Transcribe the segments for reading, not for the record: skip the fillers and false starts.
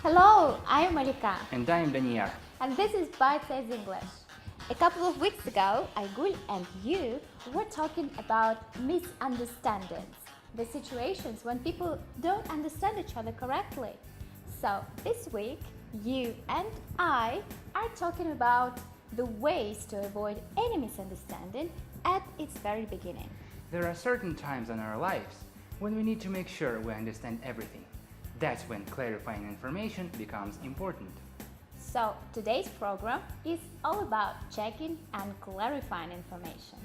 Hello, I'm Malika. And I'm Daniel. And this is Bitesize English. A couple of weeks ago, Aygul and you were talking about misunderstandings, the situations when people don't understand each other correctly. So this week, you and I are talking about the ways to avoid any misunderstanding at its very beginning. There are certain times in our lives when we need to make sure we understand everything. That's when clarifying information becomes important. So today's program is all about checking and clarifying information.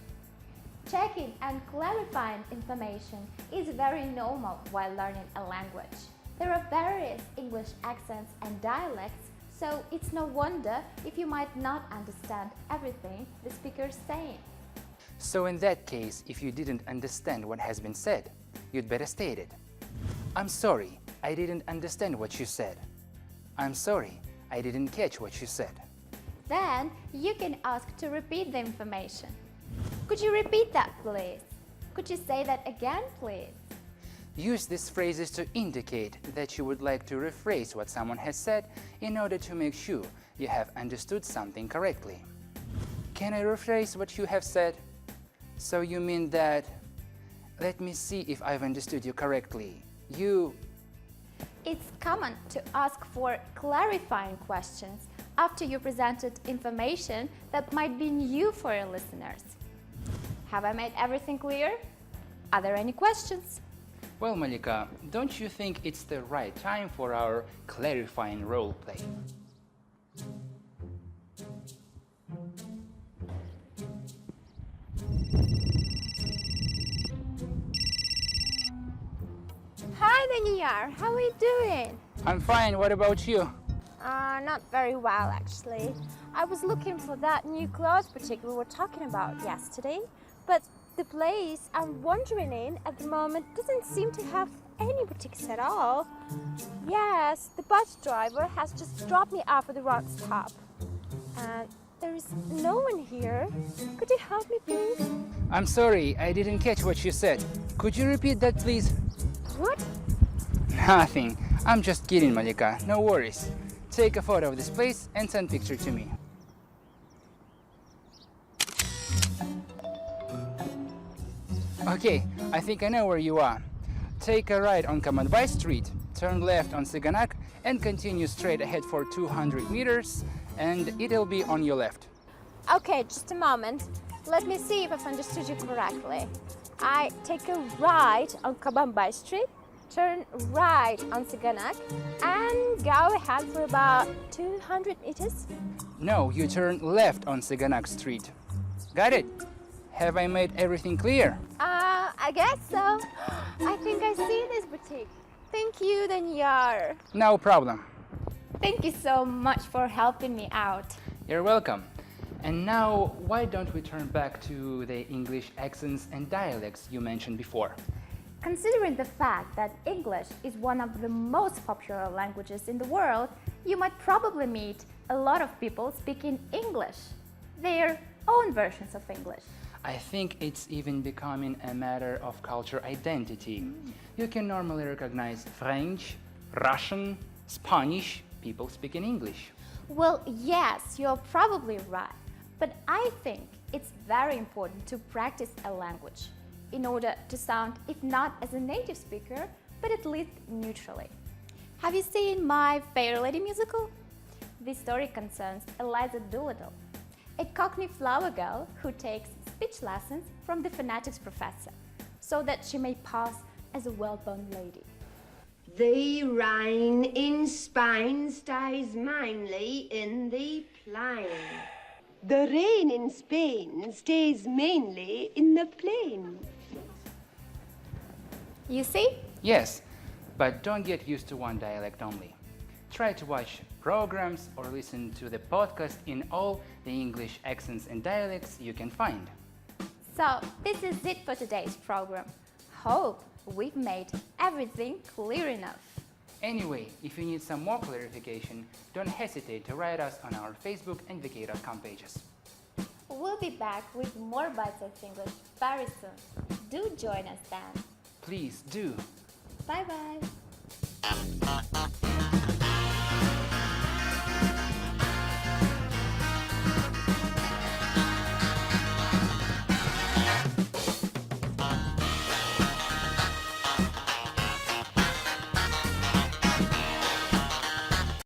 Checking and clarifying information is very normal while learning a language. There are various English accents and dialects, so it's no wonder if you might not understand everything the speaker is saying. So in that case, if you didn't understand what has been said, you'd better state it. I'm sorry, I didn't understand what you said. I'm sorry, I didn't catch what you said. Then you can ask to repeat the information. Could you repeat that, please? Could you say that again, please? Use these phrases to indicate that you would like to rephrase what someone has said in order to make sure you have understood something correctly. Can I rephrase what you have said? So you mean that, let me see if I've understood you correctly. It's common to ask for clarifying questions after you presented information that might be new for your listeners. Have I made everything clear? Are there any questions? Well, Malika, don't you think it's the right time for our clarifying role play? Hi Daniel, how are you doing? I'm fine, what about you? Not very well actually. I was looking for that new clothes boutique we were talking about yesterday, but the place I'm wandering in at the moment doesn't seem to have any boutiques at all. Yes, the bus driver has just dropped me off at the wrong stop. And there is no one here. Could you help me please? I'm sorry, I didn't catch what you said. Could you repeat that, please? What? Nothing. I'm just kidding, Malika. No worries. Take a photo of this place and send picture to me. Okay, I think I know where you are. Take a right on Kamadbai Street, turn left on Siganak, and continue straight ahead for 200 meters, and it'll be on your left. Okay, just a moment. Let me see if I've understood you correctly. I take a right on Kabambai Street, turn right on Siganak, and go ahead for about 200 meters. No, you turn left on Siganak Street. Got it? Have I made everything clear? I guess so. I think I see this boutique. Thank you, Danyar. No problem. Thank you so much for helping me out. You're welcome. And now, why don't we turn back to the English accents and dialects you mentioned before? Considering the fact that English is one of the most popular languages in the world, you might probably meet a lot of people speaking English, their own versions of English. I think it's even becoming a matter of culture identity. You can normally recognize French, Russian, Spanish people speaking English. Well, yes, you're probably right. But I think it's very important to practice a language in order to sound, if not as a native speaker, but at least neutrally. Have you seen My Fair Lady musical? This story concerns Eliza Doolittle, a Cockney flower girl who takes speech lessons from the phonetics professor so that she may pass as a well-born lady. The rain in Spain stays mainly in the plain. The rain in Spain stays mainly in the plain. You see? Yes, but don't get used to one dialect only. Try to watch programs or listen to the podcast in all the English accents and dialects you can find. So, this is it for today's program. Hope we've made everything clear enough. Anyway, if you need some more clarification, don't hesitate to write us on our Facebook and vk.com pages. We'll be back with more Bitesize English very soon. Do join us then. Please do. Bye bye.